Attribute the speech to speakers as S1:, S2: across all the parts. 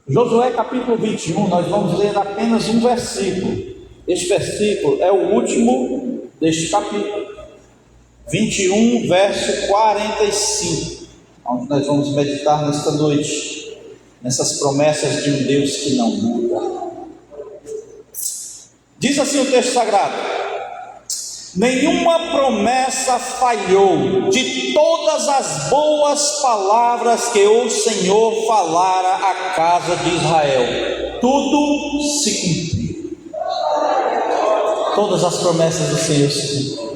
S1: Josué capítulo 21, nós vamos ler apenas um versículo. Este versículo é o último deste capítulo. 21, verso 45, onde nós vamos meditar nesta noite, nessas promessas de um Deus que não muda. Diz assim o texto sagrado: nenhuma promessa falhou de todas as boas palavras que o Senhor falara à casa de Israel, tudo se cumpriu. Todas as promessas do Senhor se cumpriram.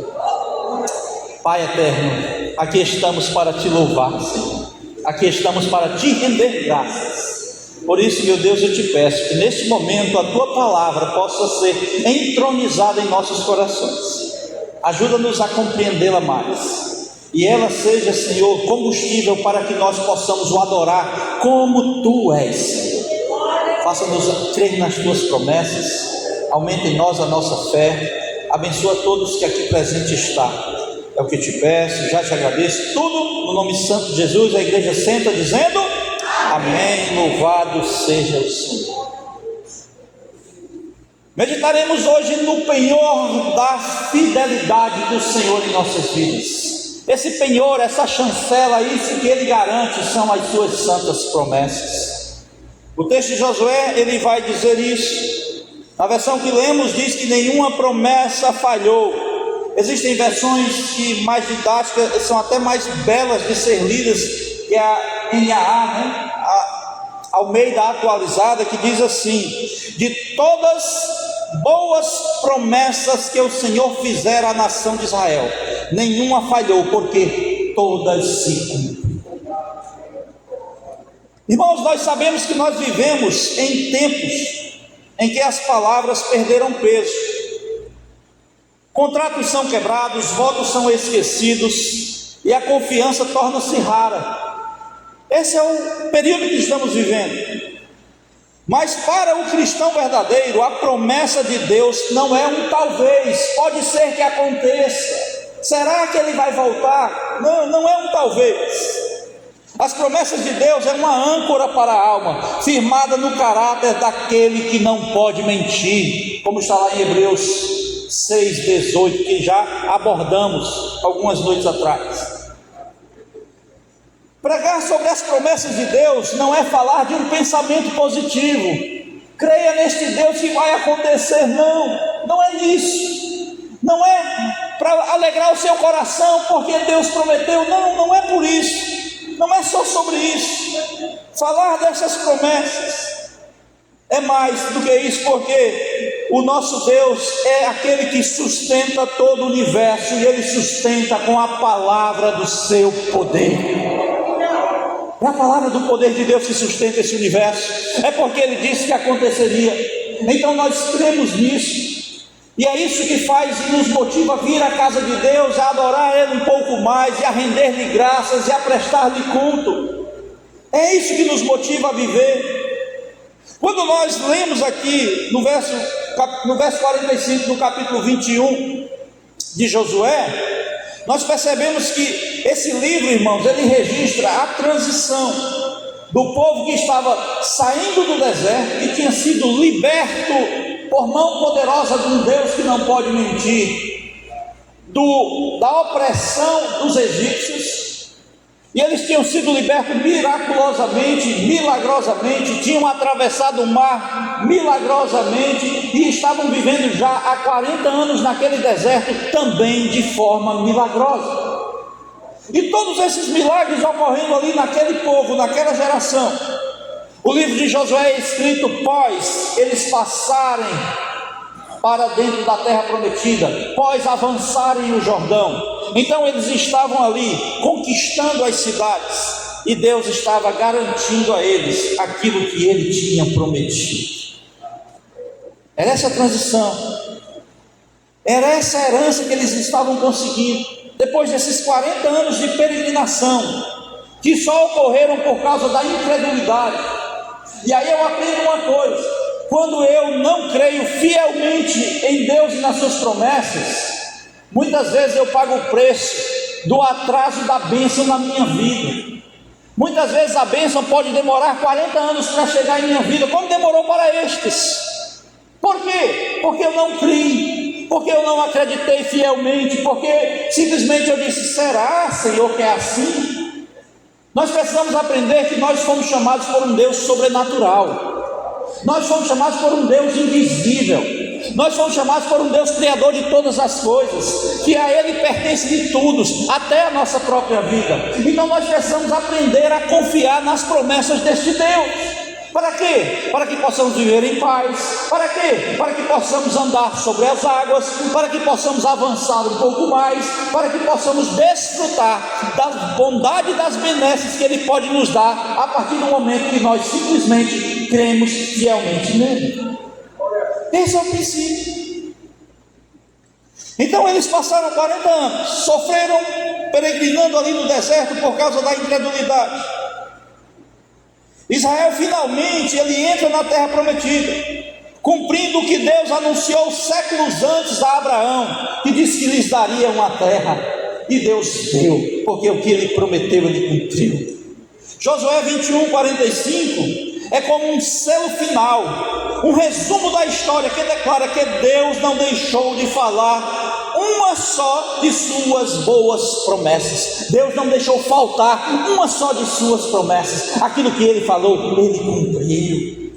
S1: Pai eterno, aqui estamos para te louvar, Senhor. Aqui estamos para te render graças. Por isso, meu Deus, eu te peço que neste momento a tua palavra possa ser entronizada em nossos corações. Ajuda-nos a compreendê-la mais, e ela seja, Senhor, combustível para que nós possamos o adorar como tu és, Senhor. Faça-nos crer nas tuas promessas, aumente em nós a nossa fé, abençoa todos que aqui presente está. É o que te peço, já te agradeço, tudo no nome santo de Jesus. A igreja senta dizendo amém, louvado seja o Senhor. Meditaremos hoje no penhor da fidelidade do Senhor em nossas vidas. Esse penhor, essa chancela, isso que ele garante são as suas santas promessas. O texto de Josué, ele vai dizer isso. Na versão que lemos diz que nenhuma promessa falhou. Existem versões que mais didáticas, são até mais belas de ser lidas, que é a NAA, né? A Almeida atualizada, que diz assim: de todas boas promessas que o Senhor fizera à nação de Israel, nenhuma falhou, porque todas se cumpriram. Irmãos, nós sabemos que nós vivemos em tempos em que as palavras perderam peso. Contratos são quebrados, votos são esquecidos e a confiança torna-se rara. Esse é o período que estamos vivendo. Mas para o cristão verdadeiro, a promessa de Deus não é um talvez, pode ser que aconteça. Será que ele vai voltar? Não, não é um talvez. As promessas de Deus é uma âncora para a alma, firmada no caráter daquele que não pode mentir, como está lá em Hebreus 6,18, que já abordamos algumas noites atrás. Pregar sobre as promessas de Deus não é falar de um pensamento positivo. Creia neste Deus que vai acontecer. Não é isso. Não é para alegrar o seu coração porque Deus prometeu. Não é por isso. Não é só sobre isso. Falar dessas promessas é mais do que isso, porque o nosso Deus é aquele que sustenta todo o universo, e Ele sustenta com a palavra do seu poder. É a palavra do poder de Deus que sustenta esse universo. É porque Ele disse que aconteceria. Então nós cremos nisso, e é isso que faz e nos motiva a vir à casa de Deus, a adorar Ele um pouco mais, e a render-lhe graças, e a prestar-lhe culto. É isso que nos motiva a viver. Quando nós lemos aqui no verso 45 do capítulo 21 de Josué, nós percebemos que esse livro, irmãos, ele registra a transição do povo que estava saindo do deserto, que tinha sido liberto por mão poderosa de um Deus que não pode mentir, da opressão dos egípcios. E eles tinham sido libertos miraculosamente, milagrosamente, tinham atravessado o mar milagrosamente e estavam vivendo já há 40 anos naquele deserto também de forma milagrosa. E todos esses milagres ocorrendo ali naquele povo, naquela geração. O livro de Josué é escrito pós eles passarem para dentro da terra prometida, pós avançarem o Jordão. Então eles estavam ali conquistando as cidades, e Deus estava garantindo a eles aquilo que Ele tinha prometido. Era essa transição, era essa herança que eles estavam conseguindo, depois desses 40 anos de peregrinação, que só ocorreram por causa da incredulidade. E aí eu aprendo uma coisa: quando eu não creio fielmente em Deus e nas suas promessas, muitas vezes eu pago o preço do atraso da bênção na minha vida. Muitas vezes a bênção pode demorar 40 anos para chegar em minha vida, como demorou para estes. Por quê? Porque eu não criei, porque eu não acreditei fielmente, porque simplesmente eu disse: será, Senhor, que é assim? Nós precisamos aprender que nós fomos chamados por um Deus sobrenatural, nós fomos chamados por um Deus invisível, nós fomos chamados por um Deus criador de todas as coisas, que a Ele pertence de tudo, até a nossa própria vida. Então nós precisamos aprender a confiar nas promessas deste Deus. Para quê? Para que possamos viver em paz. Para quê? Para que possamos andar sobre as águas, para que possamos avançar um pouco mais, para que possamos desfrutar da bondade e das benesses que Ele pode nos dar, a partir do momento que nós simplesmente cremos fielmente nele. Esse é o princípio. Então eles passaram 40 anos, sofreram peregrinando ali no deserto por causa da incredulidade. Israel finalmente ele entra na terra prometida, cumprindo o que Deus anunciou séculos antes a Abraão, que disse que lhes daria uma terra, e Deus deu, porque o que ele prometeu ele cumpriu. Josué 21:45 é como um selo final, um resumo da história que declara que Deus não deixou de falar uma só de suas boas promessas. Deus não deixou faltar uma só de suas promessas. Aquilo que Ele falou, Ele cumpriu.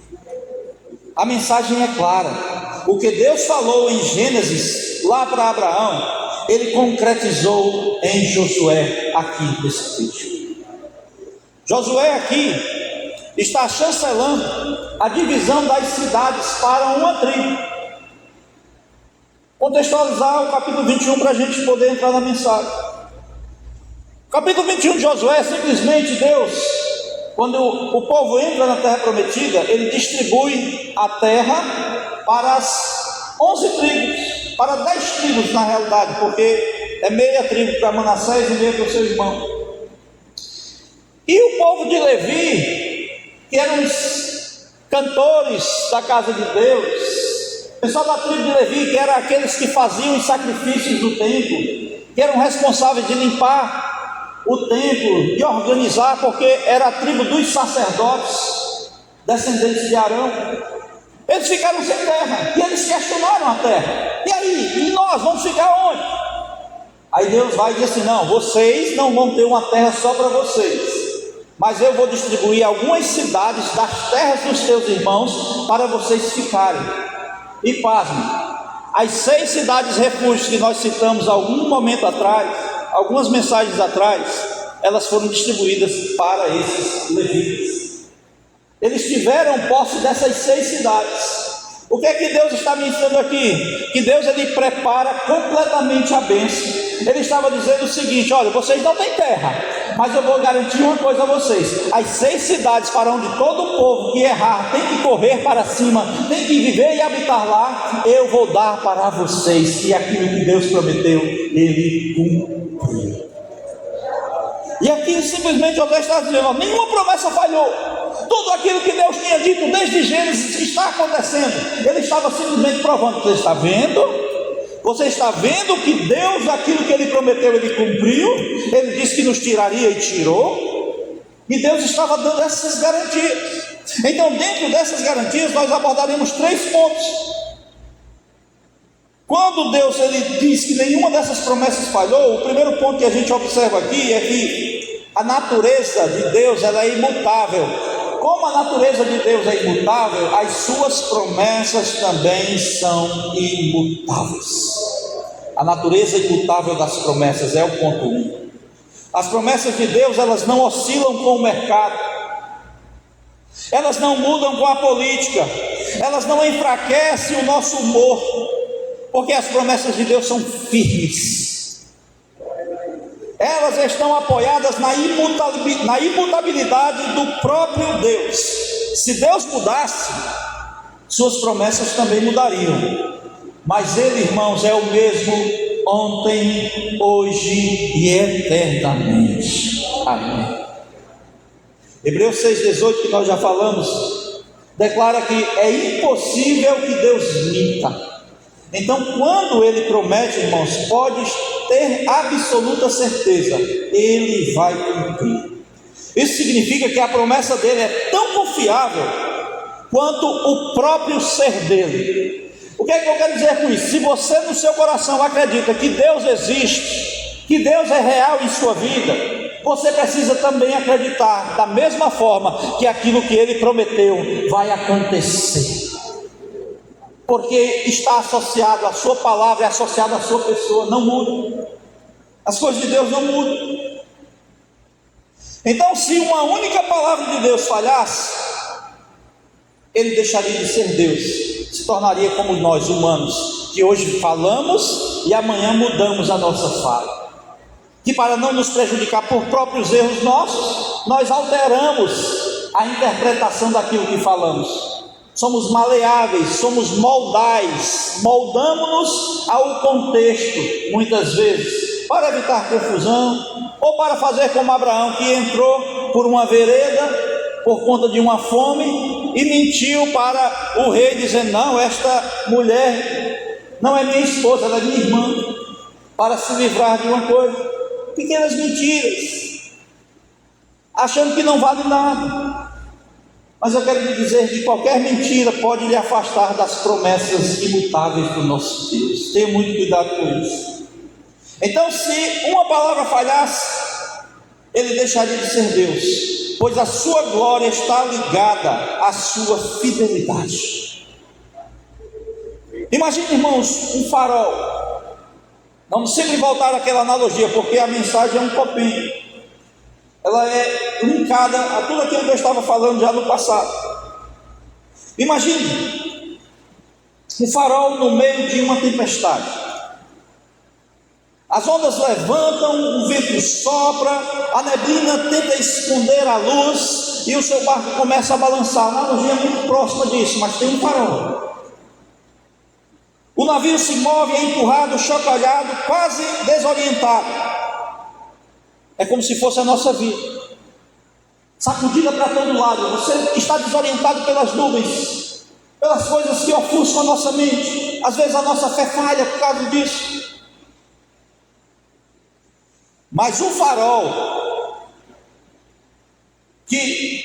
S1: A mensagem é clara. O que Deus falou em Gênesis, lá para Abraão, Ele concretizou em Josué, aqui nesse texto. Josué aqui está chancelando a divisão das cidades para uma tribo. Contextualizar o capítulo 21 para a gente poder entrar na mensagem. O capítulo 21 de Josué, simplesmente Deus, quando o povo entra na terra prometida, ele distribui a terra para as 11 tribos, para 10 tribos na realidade, porque é meia tribo para Manassés e meia para o seu irmão. E o povo de Levi, que eram os cantores da casa de Deus, o pessoal da tribo de Levi, que eram aqueles que faziam os sacrifícios do templo, que eram responsáveis de limpar o templo, de organizar, porque era a tribo dos sacerdotes, descendentes de Arão. Eles ficaram sem terra, e eles questionaram a terra. E aí, e nós vamos ficar onde? Aí Deus vai e diz assim: não, vocês não vão ter uma terra só para vocês, mas eu vou distribuir algumas cidades das terras dos teus irmãos para vocês ficarem. E pasme, as 6 cidades refúgios que nós citamos algum momento atrás, algumas mensagens atrás, elas foram distribuídas para esses levitas. Eles tiveram posse dessas 6 cidades. O que é que Deus está me ensinando aqui? Que Deus ele prepara completamente a bênção. Ele estava dizendo o seguinte: olha, vocês não têm terra, mas eu vou garantir uma coisa a vocês: as 6 cidades para onde todo o povo que errar tem que correr para cima, tem que viver e habitar lá, eu vou dar para vocês. E aquilo que Deus prometeu, Ele cumpriu. E aqui simplesmente José está dizendo: nenhuma promessa falhou. Tudo aquilo que Deus tinha dito desde Gênesis está acontecendo. Ele estava simplesmente provando. Você está vendo? Você está vendo que Deus, aquilo que Ele prometeu, Ele cumpriu. Ele disse que nos tiraria e tirou. E Deus estava dando essas garantias. Então, dentro dessas garantias, nós abordaremos 3 pontos. Quando Deus ele diz que nenhuma dessas promessas falhou, o primeiro ponto que a gente observa aqui é que a natureza de Deus ela é imutável. Como a natureza de Deus é imutável, as suas promessas também são imutáveis. A natureza imutável das promessas é o ponto 1. As promessas de Deus, elas não oscilam com o mercado, elas não mudam com a política, elas não enfraquecem o nosso humor, porque as promessas de Deus são firmes. Elas estão apoiadas na imutabilidade do próprio Deus. Se Deus mudasse, suas promessas também mudariam. Mas Ele, irmãos, é o mesmo ontem, hoje e eternamente. Amém. Hebreus 6,18, que nós já falamos, declara que é impossível que Deus minta. Então, quando Ele promete, irmãos, pode ter absoluta certeza, Ele vai cumprir. Isso significa que a promessa dele é tão confiável quanto o próprio ser dele. O que é que eu quero dizer com isso? Se você no seu coração acredita que Deus existe, que Deus é real em sua vida, você precisa também acreditar da mesma forma que aquilo que Ele prometeu vai acontecer, porque está associado à sua palavra, é associado à sua pessoa, não muda. As coisas de Deus não mudam. Então, se uma única palavra de Deus falhasse, Ele deixaria de ser Deus, se tornaria como nós humanos, que hoje falamos e amanhã mudamos a nossa fala, que para não nos prejudicar por próprios erros nossos, nós alteramos a interpretação daquilo que falamos. Somos maleáveis, somos moldais, moldamos-nos ao contexto, muitas vezes, para evitar confusão, ou para fazer como Abraão, que entrou por uma vereda, por conta de uma fome, e mentiu para o rei, dizendo: não, esta mulher não é minha esposa, ela é minha irmã, para se livrar de uma coisa. Pequenas mentiras, achando que não vale nada. Mas eu quero lhe dizer que qualquer mentira pode lhe afastar das promessas imutáveis do nosso Deus. Tenha muito cuidado com isso. Então, se uma palavra falhasse, Ele deixaria de ser Deus, pois a sua glória está ligada à sua fidelidade. Imagine, irmãos, um farol. Vamos sempre voltar àquela analogia, porque a mensagem é um copinho. Ela é linkada a tudo aquilo que eu estava falando já no passado. Imagine um farol no meio de uma tempestade. As ondas levantam, o vento sopra, a neblina tenta esconder a luz e o seu barco começa a balançar. A analogia é muito próxima disso, mas tem um farol. O navio se move, é empurrado, chocalhado, quase desorientado. É como se fosse a nossa vida, sacudida para todo lado. Você está desorientado pelas nuvens, pelas coisas que ofuscam a nossa mente. Às vezes a nossa fé falha por causa disso. Mas um farol, que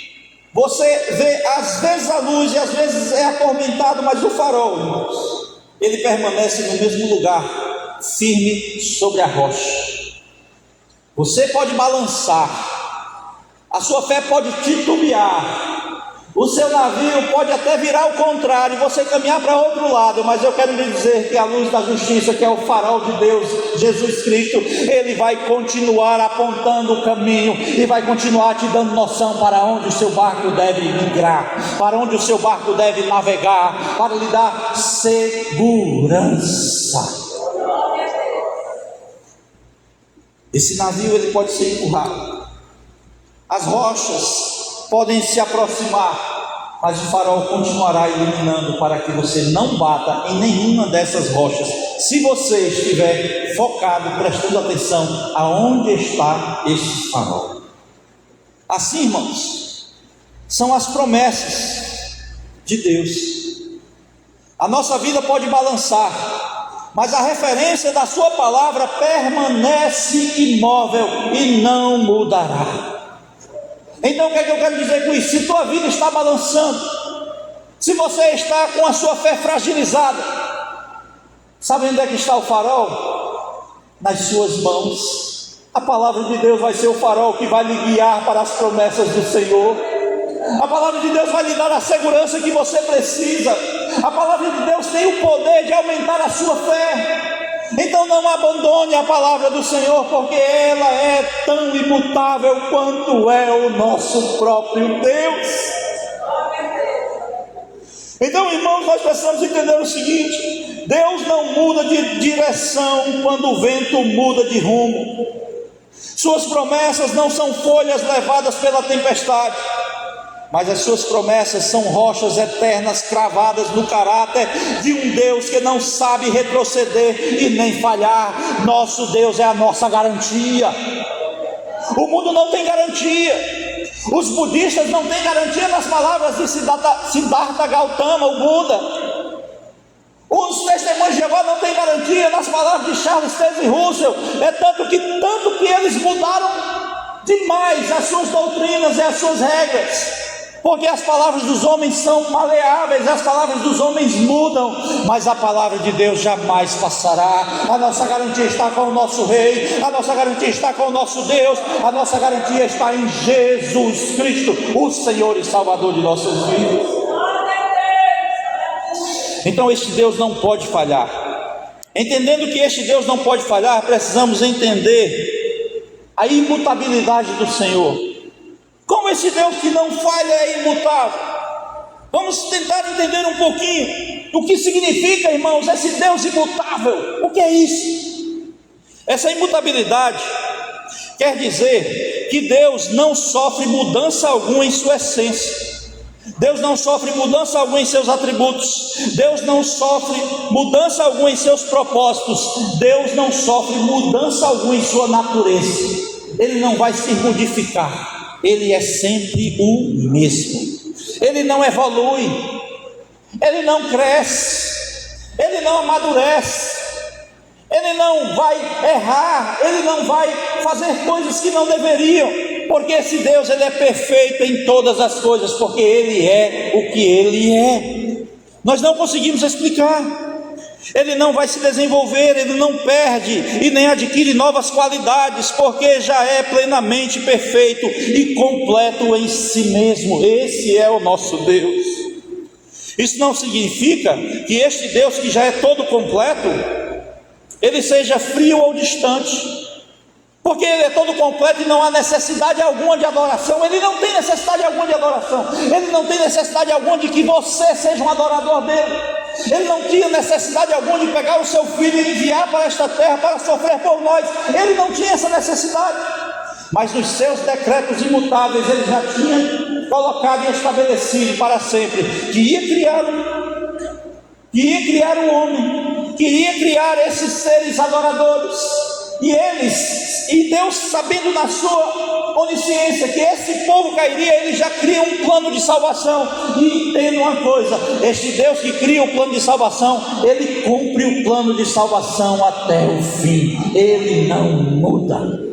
S1: você vê às vezes a luz e às vezes é atormentado, mas o farol, irmãos, ele permanece no mesmo lugar, firme sobre a rocha. Você pode balançar, a sua fé pode titubear, o seu navio pode até virar ao contrário, você caminhar para outro lado, mas eu quero lhe dizer que a luz da justiça, que é o farol de Deus, Jesus Cristo, Ele vai continuar apontando o caminho e vai continuar te dando noção para onde o seu barco deve migrar, para onde o seu barco deve navegar, para lhe dar segurança. Esse navio ele pode ser empurrado, as rochas podem se aproximar, mas o farol continuará iluminando para que você não bata em nenhuma dessas rochas, se você estiver focado, prestando atenção aonde está esse farol. Assim, irmãos, são as promessas de Deus. A nossa vida pode balançar, mas a referência da sua palavra permanece imóvel e não mudará. Então o que é que eu quero dizer com isso? Se tua vida está balançando, se você está com a sua fé fragilizada, sabe onde é que está o farol? Nas suas mãos. A palavra de Deus vai ser o farol que vai lhe guiar para as promessas do Senhor. A palavra de Deus vai lhe dar a segurança que você precisa. A palavra de Deus tem o poder de aumentar a sua fé. Então não abandone a palavra do Senhor, porque ela é tão imutável quanto é o nosso próprio Deus. Então, irmãos, nós precisamos entender o seguinte: Deus não muda de direção quando o vento muda de rumo. Suas promessas não são folhas levadas pela tempestade, mas as suas promessas são rochas eternas cravadas no caráter de um Deus que não sabe retroceder e nem falhar. Nosso Deus é a nossa garantia. O mundo não tem garantia. Os budistas não têm garantia nas palavras de Siddhartha Gautama, o Buda. Os testemunhos de Jeová não têm garantia nas palavras de Charles Taze Russell. É tanto que eles mudaram demais as suas doutrinas e as suas regras, porque as palavras dos homens são maleáveis, as palavras dos homens mudam, mas a palavra de Deus jamais passará. A nossa garantia está com o nosso Rei, a nossa garantia está com o nosso Deus, a nossa garantia está em Jesus Cristo, o Senhor e Salvador de nossas vidas. Então este Deus não pode falhar. Entendendo que este Deus não pode falhar, precisamos entender a imutabilidade do Senhor. Como esse Deus que não falha é imutável? Vamos tentar entender um pouquinho o que significa, irmãos, esse Deus imutável. O que é isso? Essa imutabilidade quer dizer que Deus não sofre mudança alguma em sua essência. Deus não sofre mudança alguma em seus atributos. Deus não sofre mudança alguma em seus propósitos. Deus não sofre mudança alguma em sua natureza. Ele não vai se modificar. Ele é sempre o mesmo. Ele não evolui, ele não cresce, ele não amadurece, ele não vai errar, ele não vai fazer coisas que não deveriam, porque esse Deus, ele é perfeito em todas as coisas, porque ele é o que ele é. Nós não conseguimos explicar. Ele não vai se desenvolver, ele não perde e nem adquire novas qualidades, porque já é plenamente perfeito e completo em si mesmo. Esse é o nosso Deus. Isso não significa que este Deus, que já é todo completo, ele seja frio ou distante, porque ele é todo completo e não há necessidade alguma de adoração. Ele não tem necessidade alguma de adoração. Ele não tem necessidade alguma de que você seja um adorador dele. Ele não tinha necessidade alguma de pegar o seu filho e enviar para esta terra para sofrer por nós. Ele não tinha essa necessidade, mas nos seus decretos imutáveis ele já tinha colocado e estabelecido para sempre que ia criar um homem, que ia criar esses seres adoradores. E Deus, sabendo na sua onisciência que esse povo cairia, ele já cria um plano de salvação. E entenda uma coisa: este Deus que cria o plano de salvação, ele cumpre o plano de salvação até o fim. Ele não muda.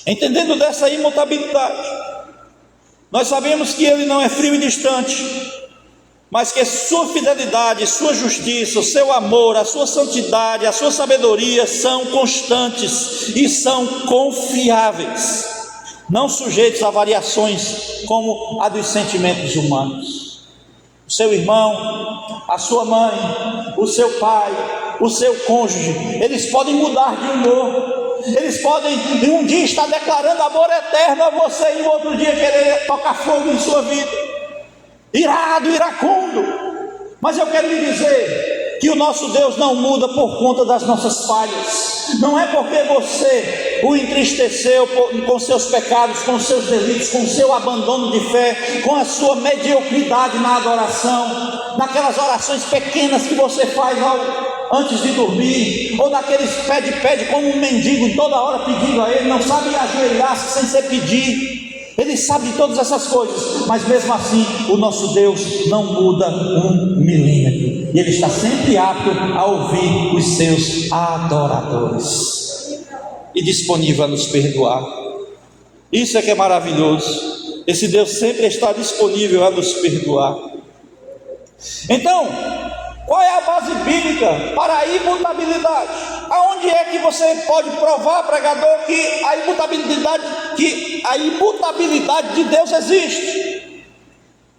S1: Entendendo dessa imutabilidade, nós sabemos que ele não é frio e distante, mas que sua fidelidade, sua justiça, o seu amor, a sua santidade, a sua sabedoria são constantes e são confiáveis, não sujeitos a variações como a dos sentimentos humanos. O seu irmão, a sua mãe, o seu pai, o seu cônjuge, eles podem mudar de humor. Eles podem um dia estar declarando amor eterno a você e no outro dia querer tocar fogo em sua vida, irado, iracundo. Mas eu quero lhe dizer que o nosso Deus não muda por conta das nossas falhas. Não é porque você o entristeceu com seus pecados, com seus delitos, com seu abandono de fé, com a sua mediocridade na adoração, naquelas orações pequenas que você faz antes de dormir, ou naqueles pede como um mendigo toda hora pedindo a ele, não sabe ajoelhar-se sem ser pedir. Ele sabe de todas essas coisas, mas mesmo assim o nosso Deus não muda um milímetro, e ele está sempre apto a ouvir os seus adoradores e disponível a nos perdoar. Isso é que é maravilhoso. Esse Deus sempre está disponível a nos perdoar. Então, qual é a base bíblica para a imutabilidade? Aonde é que você pode provar, pregador, que a imutabilidade de Deus existe?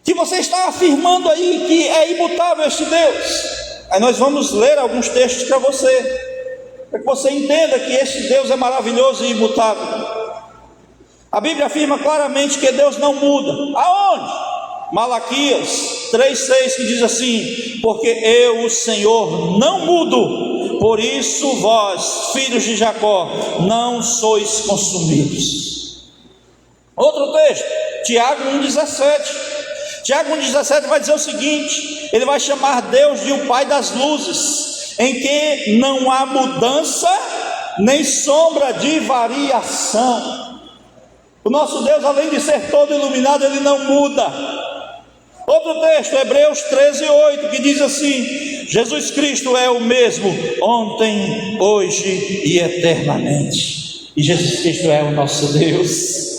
S1: Que você está afirmando aí que é imutável este Deus? Aí nós vamos ler alguns textos para que você entenda que este Deus é maravilhoso e imutável. A Bíblia afirma claramente que Deus não muda. Aonde? Malaquias 3,6, que diz assim: porque eu, o Senhor, não mudo, por isso vós, filhos de Jacó, não sois consumidos. Outro texto, Tiago 1,17. Tiago 1,17 vai dizer o seguinte: ele vai chamar Deus de o Pai das luzes, em que não há mudança nem sombra de variação. O nosso Deus, além de ser todo iluminado, ele não muda. Outro texto, Hebreus 13,8, que diz assim: Jesus Cristo é o mesmo ontem, hoje e eternamente. E Jesus Cristo é o nosso Deus.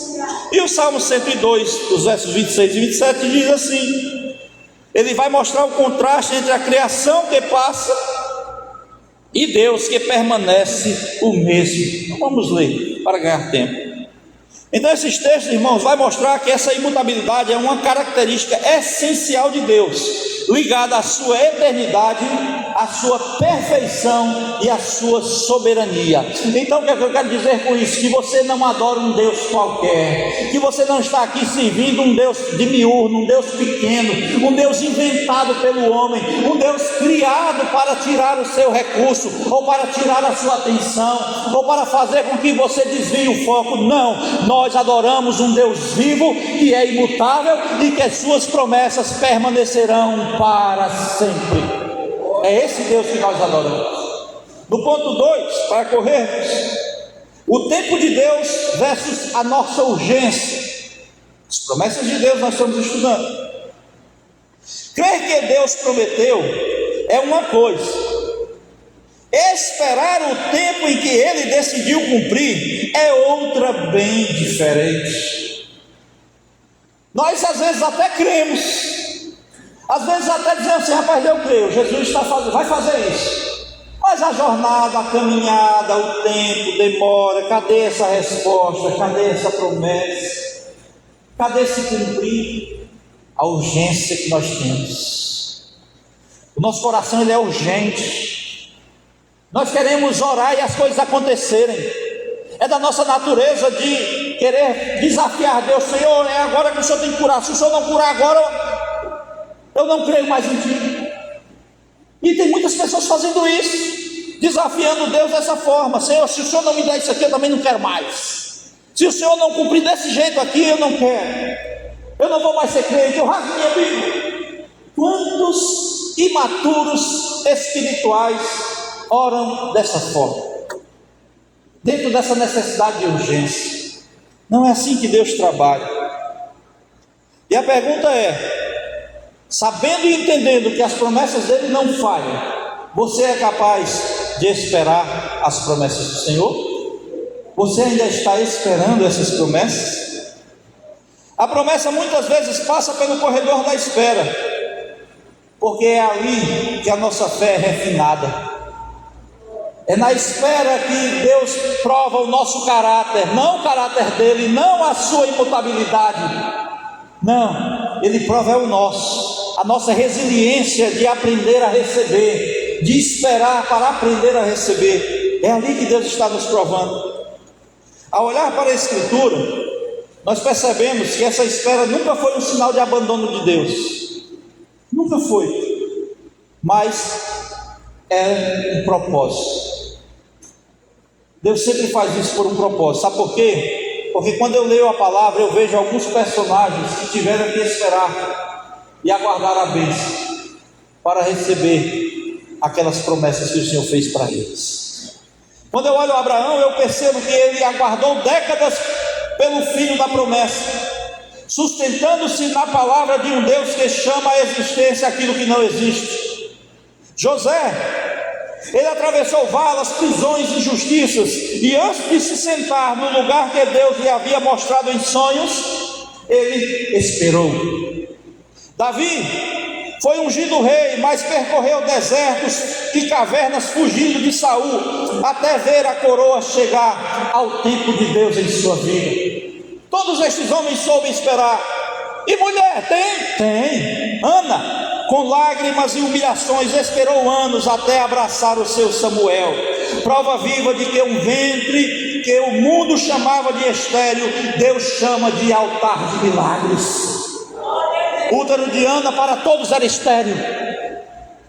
S1: E o Salmo 102, os versos 26 e 27 diz assim: ele vai mostrar o contraste entre a criação que passa e Deus que permanece o mesmo. Então vamos ler para ganhar tempo. Então esses textos, irmãos, vai mostrar que essa imutabilidade é uma característica essencial de Deus, ligada à sua eternidade, à sua perfeição e à sua soberania. Então o que é que eu quero dizer com isso? Que você não adora um Deus qualquer, que você não está aqui servindo um Deus demiurgo, um Deus pequeno, um Deus inventado pelo homem, um Deus criado para tirar o seu recurso, ou para tirar a sua atenção, ou para fazer com que você desvie o foco. Não, nós adoramos um Deus vivo, que é imutável e que as suas promessas permanecerão para sempre. É esse Deus que nós adoramos. No ponto 2, para corrermos, o tempo de Deus versus a nossa urgência. As promessas de Deus nós estamos estudando. Crer que Deus prometeu é uma coisa, esperar o tempo em que Ele decidiu cumprir é outra bem diferente. Nós às vezes até cremos, às vezes até dizemos assim: rapaz, eu creio, Jesus vai fazer isso. Mas a jornada, a caminhada, o tempo demora. Cadê essa resposta? Cadê essa promessa? Cadê esse cumprir? A urgência que nós temos. O nosso coração ele é urgente. Nós queremos orar e as coisas acontecerem. É da nossa natureza de querer desafiar Deus. Senhor, é agora que o Senhor tem que curar. Se o Senhor não curar agora, eu não creio mais em Ti. E tem muitas pessoas fazendo isso, desafiando Deus dessa forma: Senhor, se o Senhor não me der isso aqui, eu também não quero mais. Se o Senhor não cumprir desse jeito aqui, eu não quero. Eu não vou mais ser crente, eu rasgo minha Bíblia. Quantos imaturos espirituais oram dessa forma, dentro dessa necessidade de urgência? Não é assim que Deus trabalha. E a pergunta é: sabendo e entendendo que as promessas dele não falham, você é capaz de esperar as promessas do Senhor? Você ainda está esperando essas promessas? A promessa muitas vezes passa pelo corredor da espera, porque é ali que a nossa fé é refinada. É na espera que Deus prova o nosso caráter, não o caráter dele, não a sua imutabilidade. Não, Ele prova o nosso, a nossa resiliência de aprender a receber, de esperar para aprender a receber. É ali que Deus está nos provando. Ao olhar para a Escritura, nós percebemos que essa espera nunca foi um sinal de abandono de Deus. Nunca foi. Mas é um propósito. Deus sempre faz isso por um propósito. Sabe por quê? Porque quando eu leio a palavra, eu vejo alguns personagens que tiveram que esperar e aguardar a bênção para receber aquelas promessas que o Senhor fez para eles. Quando eu olho Abraão, eu percebo que ele aguardou décadas pelo filho da promessa, sustentando-se na palavra de um Deus que chama à existência aquilo que não existe. José, ele atravessou valas, prisões, injustiças, e antes de se sentar no lugar que Deus lhe havia mostrado em sonhos, ele esperou. Davi foi ungido rei, mas percorreu desertos e cavernas fugindo de Saul, até ver a coroa chegar ao tempo de Deus em sua vida. Todos estes homens soubem esperar. E mulher, tem. Ana, com lágrimas e humilhações, esperou anos até abraçar o seu Samuel. Prova viva de que um ventre que o mundo chamava de estéril, Deus chama de altar de milagres. O útero de Ana para todos era estéril,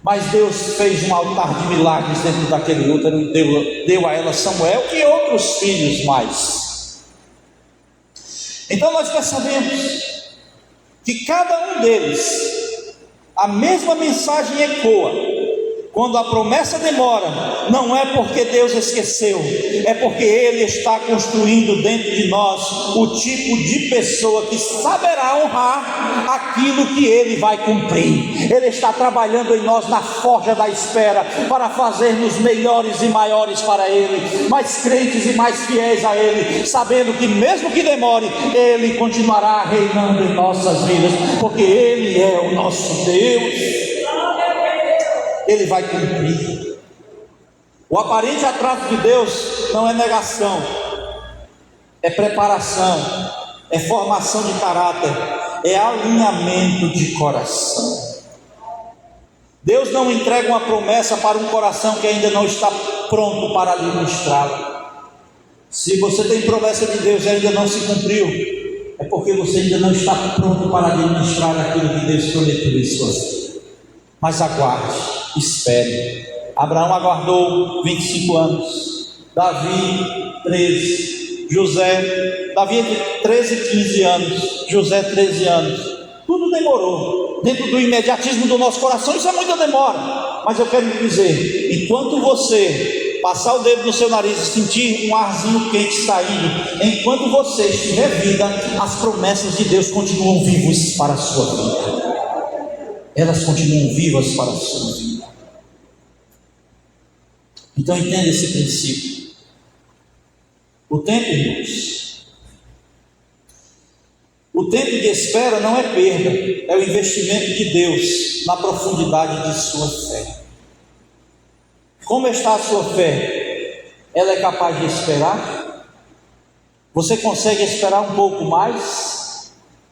S1: mas Deus fez um altar de milagres dentro daquele útero e deu a ela Samuel e outros filhos mais. Então nós percebemos que cada um deles, a mesma mensagem ecoa Quando a promessa demora, não é porque Deus esqueceu, é porque Ele está construindo dentro de nós o tipo de pessoa que saberá honrar aquilo que Ele vai cumprir. Ele está trabalhando em nós na forja da espera, para fazermos melhores e maiores para Ele, mais crentes e mais fiéis a Ele, sabendo que mesmo que demore, Ele continuará reinando em nossas vidas, porque Ele é o nosso Deus. Ele vai cumprir. O aparente atraso de Deus não é negação, é preparação, é formação de caráter, é alinhamento de coração. Deus não entrega uma promessa para um coração que ainda não está pronto para administrá-la. Se você tem promessa de Deus e ainda não se cumpriu, é porque você ainda não está pronto para administrar aquilo que Deus prometeu em sua vida. Mas aguarde, espere. Abraão aguardou 25 anos, Davi 13, Davi entre 13 e 15 anos, José 13 anos. Tudo demorou. Dentro do imediatismo do nosso coração, isso é muita demora. Mas eu quero lhe dizer, enquanto você passar o dedo no seu nariz e sentir um arzinho quente saindo, enquanto você estiver vida, as promessas de Deus continuam vivas para a sua vida. Elas continuam vivas para a sua vida. Então entenda esse princípio. O tempo, irmãos, o tempo de espera não é perda, é o investimento de Deus na profundidade de sua fé. Como está a sua fé? Ela é capaz de esperar? Você consegue esperar um pouco mais?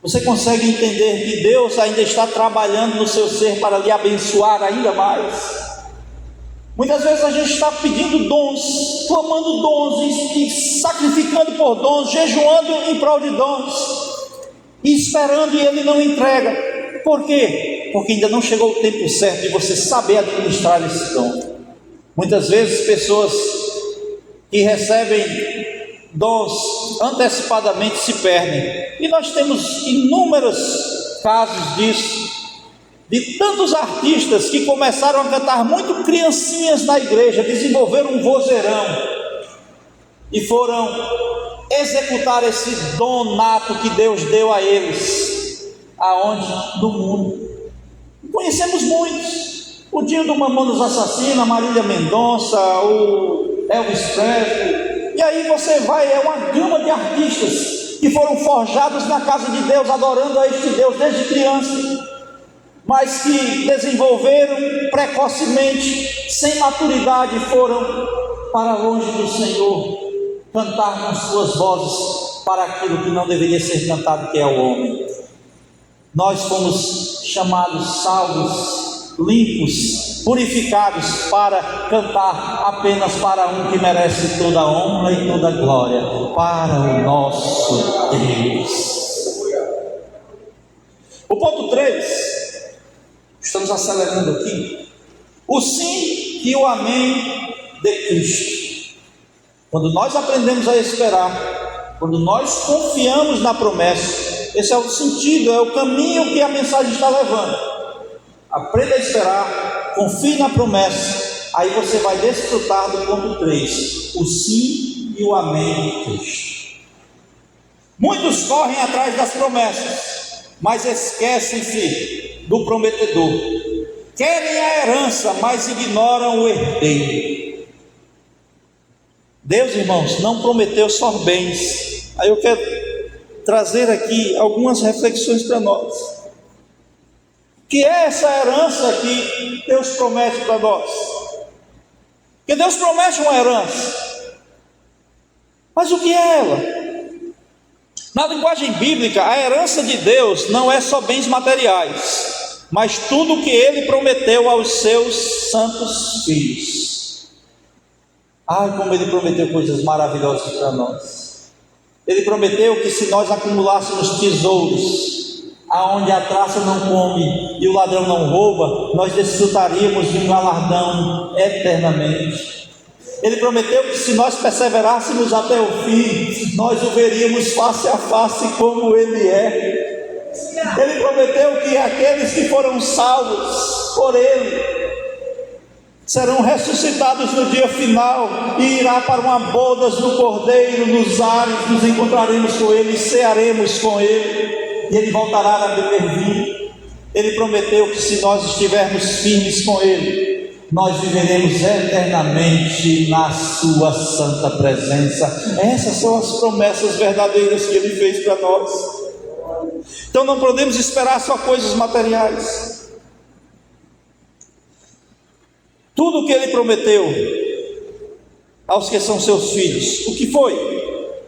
S1: Você consegue entender que Deus ainda está trabalhando no seu ser para lhe abençoar ainda mais? Muitas vezes a gente está pedindo dons, clamando dons, e sacrificando por dons, jejuando em prol de dons, e esperando, e Ele não entrega. Por quê? Porque ainda não chegou o tempo certo de você saber administrar esse dom. Muitas vezes pessoas que recebem dons antecipadamente se perdem, e nós temos inúmeros casos disso, de tantos artistas que começaram a cantar muito criancinhas na igreja, desenvolveram um vozeirão e foram executar esse dom nato que Deus deu a eles, aonde? No mundo. Conhecemos muitos, o Dinho do Mamonas Assassina, a Marília Mendonça, o Elvis Presley. E aí você vai, é uma gama de artistas que foram forjados na casa de Deus, adorando a este Deus desde criança, mas que desenvolveram precocemente, sem maturidade, foram para longe do Senhor, cantar com suas vozes para aquilo que não deveria ser cantado, que é o homem. Nós fomos chamados, salvos, limpos, purificados para cantar apenas para um que merece toda a honra e toda a glória, para o nosso Deus. O ponto 3, estamos acelerando aqui, o sim e o amém de Cristo. Quando nós aprendemos a esperar, quando nós confiamos na promessa, esse é o sentido, é o caminho que a mensagem está levando. Aprenda a esperar, confie na promessa, aí você vai desfrutar do ponto 3, o sim e o amém de Cristo. Muitos correm atrás das promessas, mas esquecem-se do prometedor. Querem a herança, mas ignoram o herdeiro. Deus, irmãos, não prometeu só bens. Aí eu quero trazer aqui algumas reflexões para nós. Que é essa herança que Deus promete para nós? Que Deus promete uma herança, mas o que é ela? Na linguagem bíblica, a herança de Deus não é só bens materiais, mas tudo o que Ele prometeu aos seus santos filhos. Ai, como Ele prometeu coisas maravilhosas para nós. Ele prometeu que se nós acumulássemos tesouros aonde a traça não come e o ladrão não rouba, nós desfrutaríamos de um galardão eternamente. Ele prometeu que se nós perseverássemos até o fim, nós o veríamos face a face como Ele é. Ele prometeu que aqueles que foram salvos por Ele serão ressuscitados no dia final, e irá para uma bodas do Cordeiro nos ares, nos encontraremos com Ele, cearemos com Ele, e Ele voltará a beber vinho. Ele prometeu que se nós estivermos firmes com Ele, nós viveremos eternamente na sua santa presença. Essas são as promessas verdadeiras que Ele fez para nós. Então não podemos esperar só coisas materiais. Tudo o que Ele prometeu aos que são seus filhos, o que foi?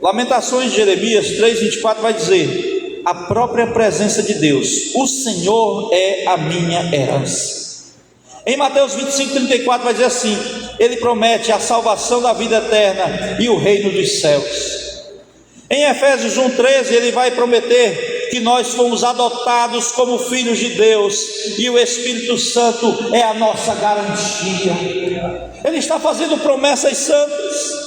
S1: Lamentações de Jeremias 3:24 vai dizer: a própria presença de Deus, o Senhor é a minha herança. Em Mateus 25:34 vai dizer assim: Ele promete a salvação da vida eterna e o reino dos céus. Em Efésios 1:13 Ele vai prometer que nós fomos adotados como filhos de Deus, e o Espírito Santo é a nossa garantia. Ele está fazendo promessas santas.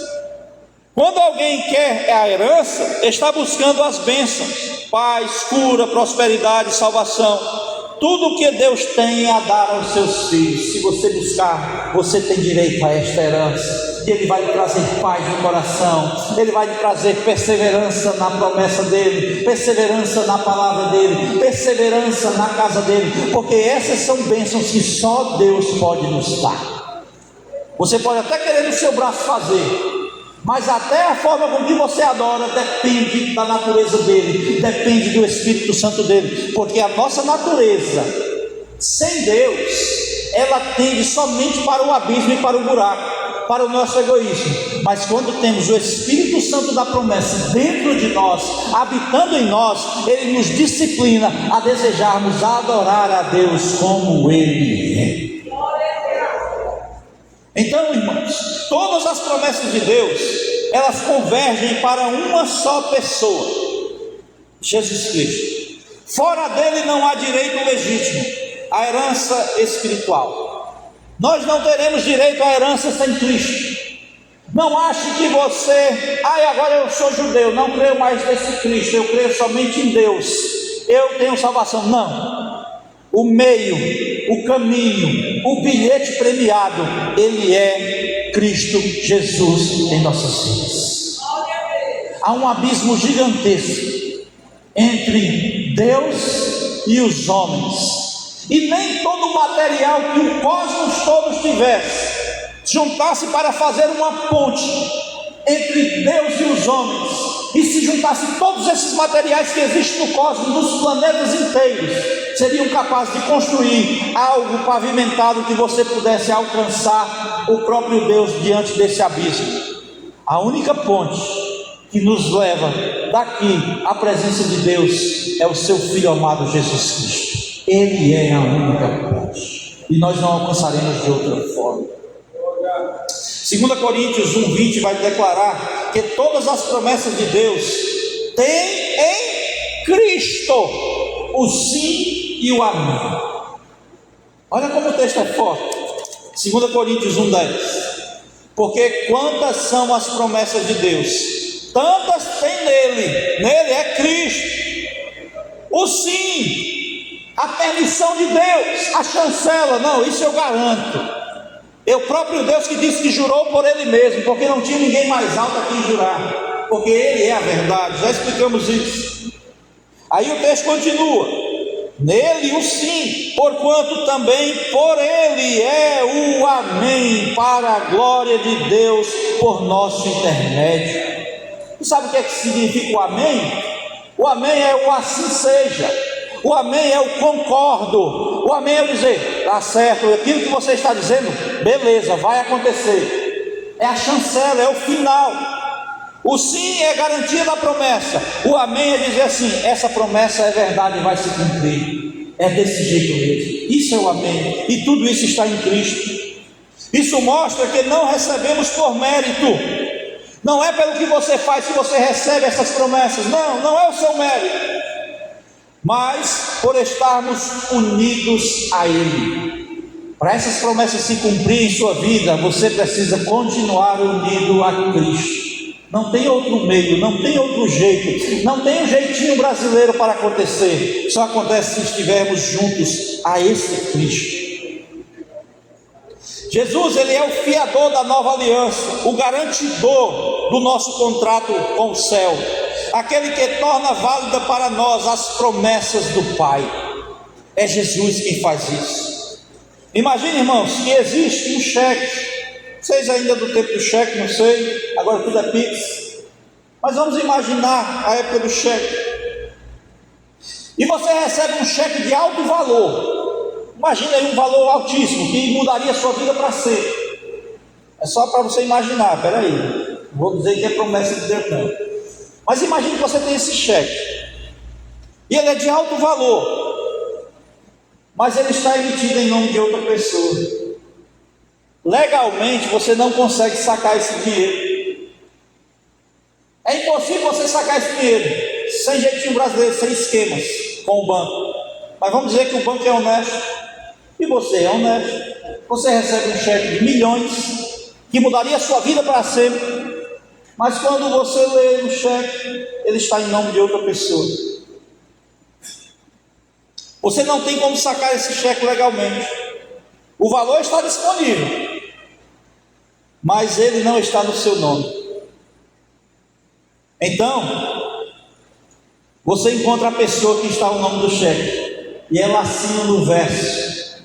S1: Quando alguém quer a herança, está buscando as bênçãos: paz, cura, prosperidade, salvação. Tudo que Deus tem a dar aos seus filhos, se você buscar, você tem direito a esta herança. E Ele vai lhe trazer paz no coração, Ele vai lhe trazer perseverança na promessa dEle, perseverança na palavra dEle, perseverança na casa dEle, porque essas são bênçãos que só Deus pode nos dar. Você pode até querer no seu braço fazer, mas até a forma com que você adora depende da natureza dele, depende do Espírito Santo dele, porque a nossa natureza, sem Deus, ela tende somente para o abismo e para o buraco, para o nosso egoísmo. Mas quando temos o Espírito Santo da promessa dentro de nós, habitando em nós, ele nos disciplina a desejarmos adorar a Deus como Ele é. Então, irmãos, todas as promessas de Deus, elas convergem para uma só pessoa: Jesus Cristo. Fora dele não há direito legítimo, a herança espiritual. Nós não teremos direito à herança sem Cristo. Não ache que você, agora eu sou judeu, não creio mais nesse Cristo, eu creio somente em Deus, eu tenho salvação. Não. O meio, o caminho, o bilhete premiado, ele é Cristo Jesus em nossas vidas. Há um abismo gigantesco entre Deus e os homens, e nem todo o material que o cosmos todo tivesse juntasse para fazer uma ponte entre Deus e os homens, e se juntasse todos esses materiais que existem no cosmos, nos planetas inteiros, seriam capazes de construir algo pavimentado que você pudesse alcançar o próprio Deus diante desse abismo. A única ponte que nos leva daqui à presença de Deus é o seu Filho amado Jesus Cristo. Ele é a única ponte, e nós não alcançaremos de outra forma. 2 Coríntios 1:20 vai declarar que todas as promessas de Deus têm em Cristo o sim e o amém. Olha como o texto é forte. 2 Coríntios 1:10. Porque quantas são as promessas de Deus, tantas tem nele é Cristo, o sim, a permissão de Deus, a chancela. Não, isso eu garanto. É o próprio Deus que disse que jurou por Ele mesmo, porque não tinha ninguém mais alto a quem jurar, porque Ele é a verdade. Já explicamos isso. Aí o texto continua: nele o sim, porquanto também por Ele é o amém, para a glória de Deus por nosso intermédio. E sabe o que significa o amém? O amém é o assim seja. O amém é o concordo. O amém é o dizer, tá certo, aquilo que você está dizendo, beleza, vai acontecer. É a chancela, é o final. O sim é garantia da promessa. O amém é dizer assim: essa promessa é verdade e vai se cumprir. É desse jeito mesmo. Isso é o amém. E tudo isso está em Cristo. Isso mostra que não recebemos por mérito. Não é pelo que você faz que você recebe essas promessas. Não, não é o seu mérito, mas por estarmos unidos a Ele. Para essas promessas se cumprirem em sua vida, você precisa continuar unido a Cristo. Não tem outro meio, não tem outro jeito, não tem um jeitinho brasileiro para acontecer. Só acontece se estivermos juntos a esse Cristo. Jesus, ele é o fiador da nova aliança, o garantidor do nosso contrato com o céu, aquele que torna válida para nós as promessas do Pai. É Jesus quem faz isso. Imagine, irmãos, que existe um cheque. Vocês ainda do tempo do cheque, não sei, agora tudo é Pix. Mas vamos imaginar a época do cheque. E você recebe um cheque de alto valor. Imagina aí um valor altíssimo, que mudaria a sua vida para sempre. É só para você imaginar, peraí. Não vou dizer que é promessa de Deus, não. Mas imagine que você tem esse cheque. E ele é de alto valor. Mas ele está emitido em nome de outra pessoa. Legalmente você não consegue sacar esse dinheiro. É impossível você sacar esse dinheiro sem jeitinho brasileiro, sem esquemas com o banco. Mas vamos dizer que o banco é honesto. E você é honesto. Você recebe um cheque de milhões que mudaria a sua vida para sempre. Mas quando você lê o cheque, ele está em nome de outra pessoa. Você não tem como sacar esse cheque legalmente. O valor está disponível, mas ele não está no seu nome. Então, você encontra a pessoa que está no nome do cheque, e ela assina no verso.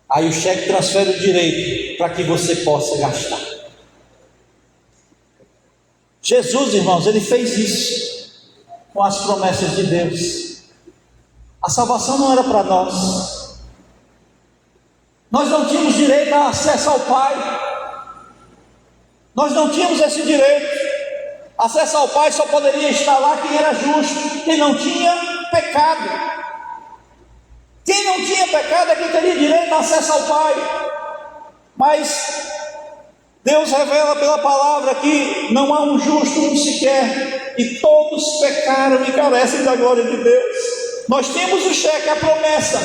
S1: Aí o cheque transfere o direito para que você possa gastar. Jesus, irmãos, ele fez isso com as promessas de Deus. A salvação não era para nós. Nós não tínhamos direito a acesso ao Pai. Nós não tínhamos esse direito. Acesso ao Pai só poderia estar lá quem era justo, quem não tinha pecado. Quem não tinha pecado é quem teria direito a acesso ao Pai. Mas Deus revela pela palavra que não há um justo, um sequer, e todos pecaram e carecem da glória de Deus. Nós temos o cheque, a promessa,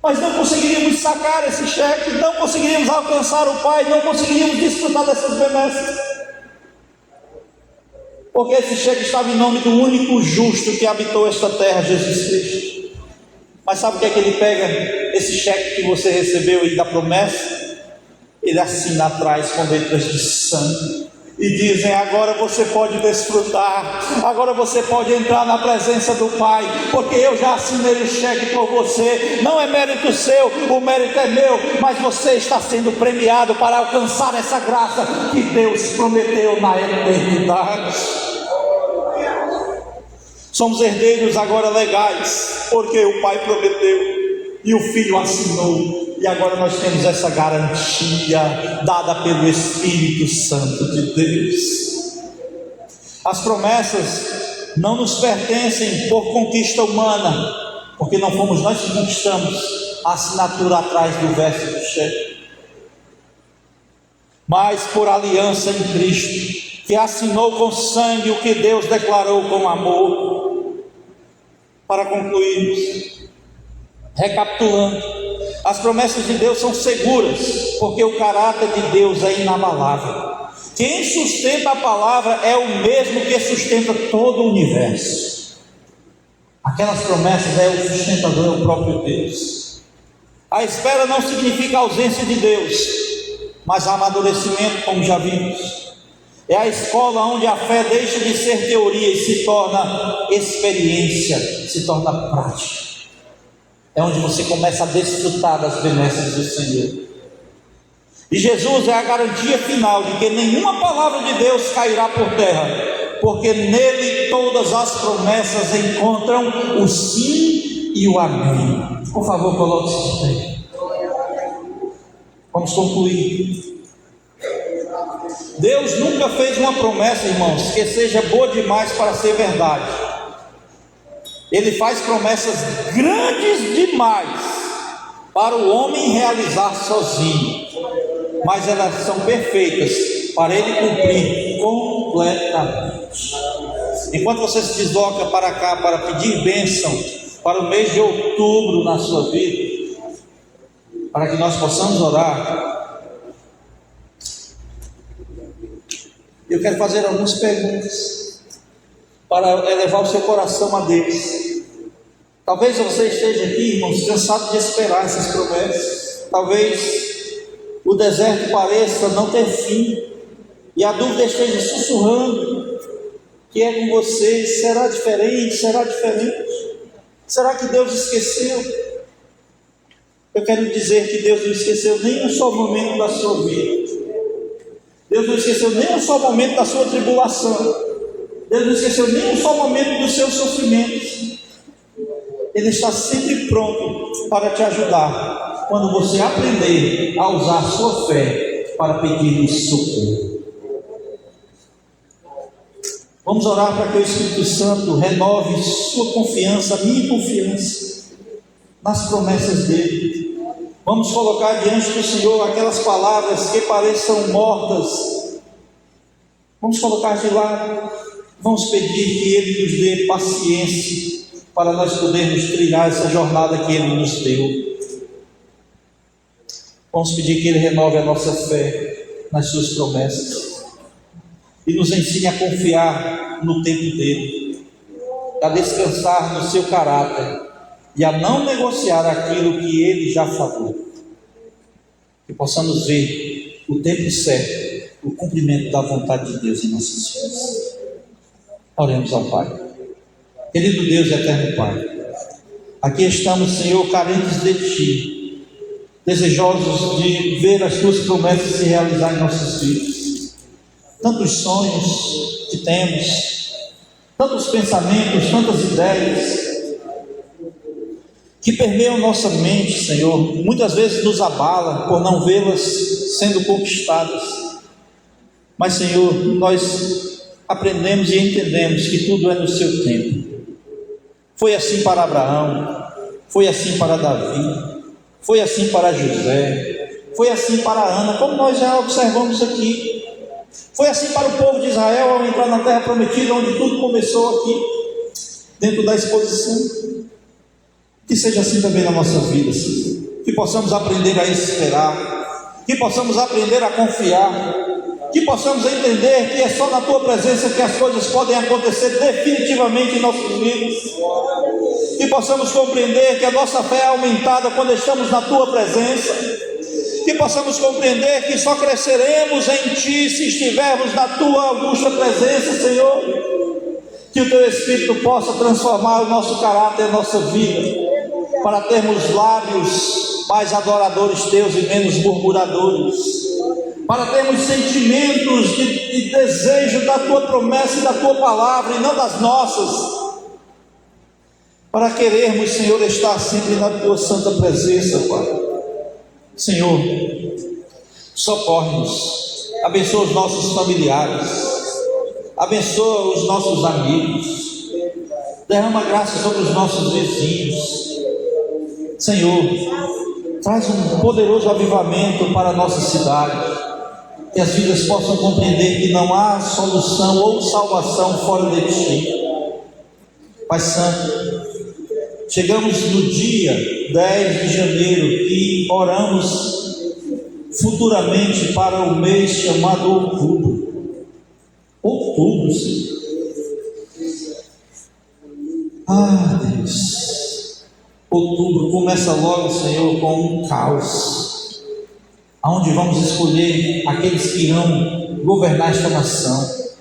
S1: mas não conseguiríamos sacar esse cheque, não conseguiríamos alcançar o Pai, não conseguiríamos desfrutar dessas benesses, porque esse cheque estava em nome do único justo que habitou esta terra, Jesus Cristo. Mas sabe o que é que ele pega? Esse cheque que você recebeu e da promessa, ele assina atrás com letras de sangue, e dizem: agora você pode desfrutar, agora você pode entrar na presença do Pai, porque eu já assinei o cheque por você. Não é mérito seu, o mérito é meu, mas você está sendo premiado para alcançar essa graça que Deus prometeu na eternidade. Somos herdeiros agora legais, porque o Pai prometeu e o Filho assinou, e agora nós temos essa garantia dada pelo Espírito Santo de Deus. As promessas não nos pertencem por conquista humana, porque não fomos nós que conquistamos a assinatura atrás do verso do cheque, mas por aliança em Cristo, que assinou com sangue o que Deus declarou com amor. Para concluirmos, recapitulando, as promessas de Deus são seguras, porque o caráter de Deus é inabalável. Quem sustenta a palavra é o mesmo que sustenta todo o universo. Aquelas promessas é o sustentador, é o próprio Deus. A espera não significa ausência de Deus, mas amadurecimento, como já vimos. É a escola onde a fé deixa de ser teoria e se torna experiência, se torna prática. É onde você começa a desfrutar das benesses do Senhor. E Jesus é a garantia final de que nenhuma palavra de Deus cairá por terra, porque nele todas as promessas encontram o sim e o amém. Por favor, coloque-se de pé. Vamos concluir. Deus nunca fez uma promessa, irmãos, que seja boa demais para ser verdade. Ele faz promessas grandes demais para o homem realizar sozinho, mas elas são perfeitas para ele cumprir completamente. Enquanto você se desloca para cá para pedir bênção para o mês de outubro na sua vida, para que nós possamos orar, eu quero fazer algumas perguntas para elevar o seu coração a Deus. Talvez você esteja aqui, irmãos, cansado de esperar essas promessas. Talvez o deserto pareça não ter fim, e a dúvida esteja sussurrando, que é com você, será diferente, será diferente? Será que Deus esqueceu? Eu quero dizer que Deus não esqueceu nem um só momento da sua vida. Deus não esqueceu nem um só momento da sua tribulação. Deus não esqueceu nem um só momento dos seus sofrimentos. Ele está sempre pronto para te ajudar, quando você aprender a usar a sua fé para pedir socorro. Vamos orar para que o Espírito Santo renove sua confiança, minha confiança, nas promessas dele. Vamos colocar diante do Senhor aquelas palavras que pareçam mortas. Vamos colocar de lado. Vamos pedir que Ele nos dê paciência para nós podermos trilhar essa jornada que Ele nos deu. Vamos pedir que Ele renove a nossa fé nas suas promessas e nos ensine a confiar no tempo dele, a descansar no seu caráter e a não negociar aquilo que Ele já falou. Que possamos ver o tempo certo, o cumprimento da vontade de Deus em nossas vidas. Oremos ao Pai. Querido Deus e eterno Pai, aqui estamos, Senhor, carentes de Ti, desejosos de ver as Tuas promessas se realizar em nossas vidas. Tantos sonhos que temos, tantos pensamentos, tantas ideias que permeiam nossa mente, Senhor, muitas vezes nos abala por não vê-las sendo conquistadas. Mas, Senhor, nós aprendemos e entendemos que tudo é no seu tempo. Foi assim para Abraão, foi assim para Davi, foi assim para José, foi assim para Ana, como nós já observamos aqui. Foi assim para o povo de Israel ao entrar na terra prometida, onde tudo começou aqui, dentro da exposição. Que seja assim também na nossa vida, Senhor. Que possamos aprender a esperar, que possamos aprender a confiar, que possamos entender que é só na Tua presença que as coisas podem acontecer definitivamente em nossas vidas. Que possamos compreender que a nossa fé é aumentada quando estamos na Tua presença. Que possamos compreender que só cresceremos em Ti se estivermos na Tua augusta presença, Senhor. Que o Teu Espírito possa transformar o nosso caráter, a nossa vida, para termos lábios mais adoradores Teus e menos murmuradores, para termos sentimentos de desejo da Tua promessa e da Tua palavra e não das nossas, para querermos, Senhor, estar sempre na Tua santa presença, Pai. Senhor, socorre-nos, abençoa os nossos familiares, abençoa os nossos amigos, derrama graça sobre os nossos vizinhos. Senhor, traz um poderoso avivamento para a nossa cidade, que as vidas possam compreender que não há solução ou salvação fora de Ti. Pai Santo, chegamos no dia 10 de janeiro e oramos futuramente para o mês chamado outubro. Outubro, Senhor. Ah, Deus. Outubro começa logo, Senhor, com um caos, aonde vamos escolher aqueles que irão governar esta nação,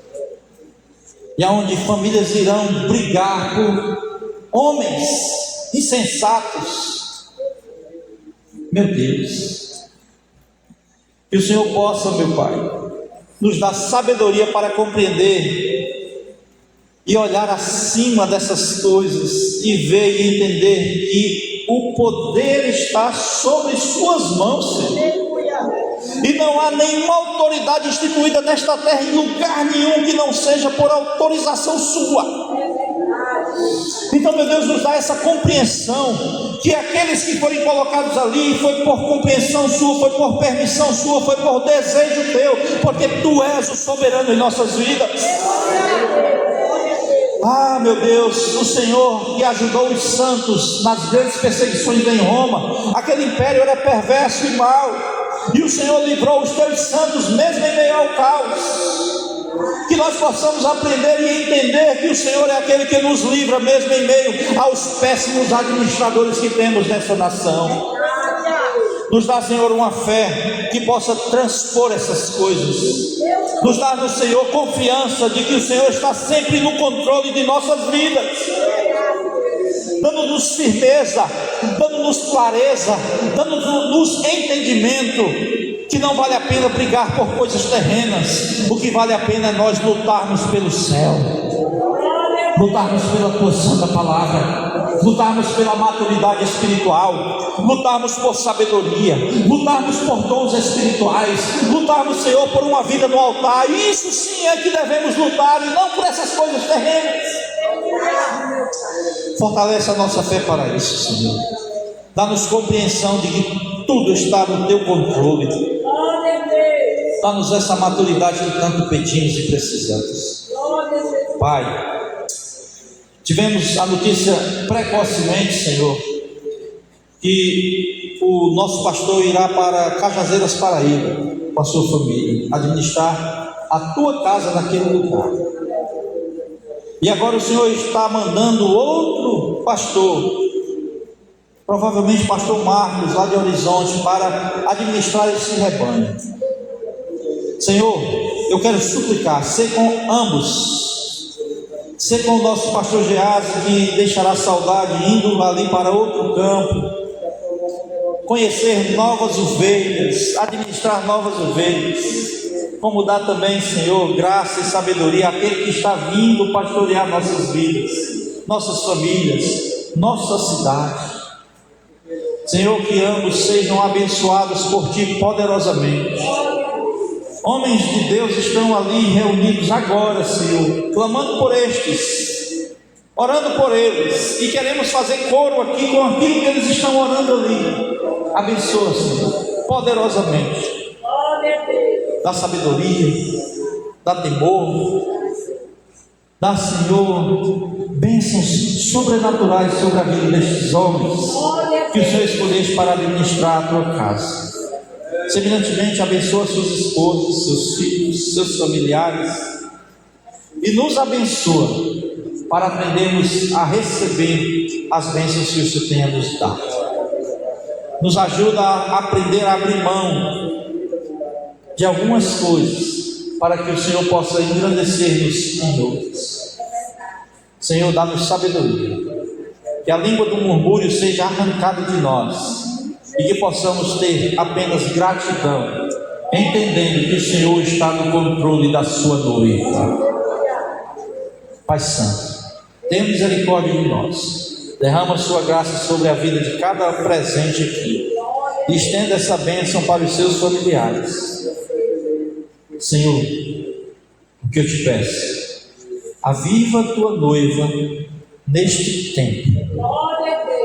S1: e aonde famílias irão brigar por homens insensatos. Meu Deus, que o Senhor possa, meu Pai, nos dar sabedoria para compreender e olhar acima dessas coisas e ver e entender que o poder está sobre suas mãos, Senhor, e não há nenhuma autoridade instituída nesta terra em lugar nenhum que não seja por autorização sua. Então, meu Deus, nos dá essa compreensão, que aqueles que forem colocados ali foi por compreensão sua, foi por permissão sua, foi por desejo teu, porque tu és o soberano em nossas vidas. Ah, meu Deus, o Senhor que ajudou os santos nas grandes perseguições em Roma, aquele império era perverso e mau, e o Senhor livrou os teus santos mesmo em meio ao caos. Que nós possamos aprender e entender que o Senhor é aquele que nos livra mesmo em meio aos péssimos administradores que temos nessa nação. Nos dá, Senhor, uma fé que possa transpor essas coisas. Nos dá, no Senhor, confiança de que o Senhor está sempre no controle de nossas vidas, dando-nos firmeza, dando-nos clareza, dando-nos entendimento que não vale a pena brigar por coisas terrenas. O que vale a pena é nós lutarmos pelo céu, lutarmos pela tua santa palavra, lutarmos pela maturidade espiritual, lutarmos por sabedoria, lutarmos por dons espirituais, lutarmos, Senhor, por uma vida no altar. Isso sim é que devemos lutar, e não por essas coisas terrenas. Fortalece a nossa fé para isso, Senhor. Dá-nos compreensão de que tudo está no teu controle. Dá-nos essa maturidade que tanto pedimos e precisamos. Pai, tivemos a notícia precocemente, Senhor, que o nosso pastor irá para Cajazeiras, Paraíba, com a sua família, administrar a tua casa naquele lugar. E agora o Senhor está mandando outro pastor, provavelmente pastor Marcos, lá de Horizonte, para administrar esse rebanho. Senhor, eu quero suplicar, ser com ambos, ser com o nosso pastor Geazi, que deixará saudade indo ali para outro campo, conhecer novas ovelhas, administrar novas ovelhas, como dá também, Senhor, graça e sabedoria àquele que está vindo pastorear nossas vidas, nossas famílias, nossa cidade. Senhor, que ambos sejam abençoados por Ti poderosamente. Homens de Deus estão ali reunidos agora, Senhor, clamando por estes, orando por eles, e queremos fazer coro aqui com aquilo que eles estão orando ali. Abençoa, Senhor, poderosamente. Dá sabedoria, dá temor, dá, Senhor, bênçãos sobrenaturais sobre a vida destes homens que o Senhor escolheste para administrar a tua casa. Semelhantemente, abençoa suas esposas, seus filhos, seus familiares, e nos abençoa para aprendermos a receber as bênçãos que o Senhor tem a nos dar. Nos ajuda a aprender a abrir mão de algumas coisas, para que o Senhor possa engrandecer-nos em outras. Senhor, dá-nos sabedoria, que a língua do murmúrio seja arrancada de nós, e que possamos ter apenas gratidão, entendendo que o Senhor está no controle da sua noiva. Pai Santo, tenha misericórdia de nós, derrama a sua graça sobre a vida de cada presente aqui, e estenda essa bênção para os seus familiares. Senhor, o que eu te peço, aviva a tua noiva neste tempo,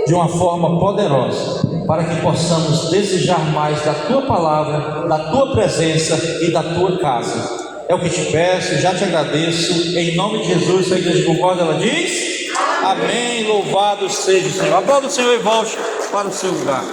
S1: de uma forma poderosa, para que possamos desejar mais da tua palavra, da tua presença e da tua casa. É o que te peço, já te agradeço, em nome de Jesus. A igreja concorda, ela diz: amém, louvado seja o Senhor. Aplauda o Senhor e volte para o seu lugar.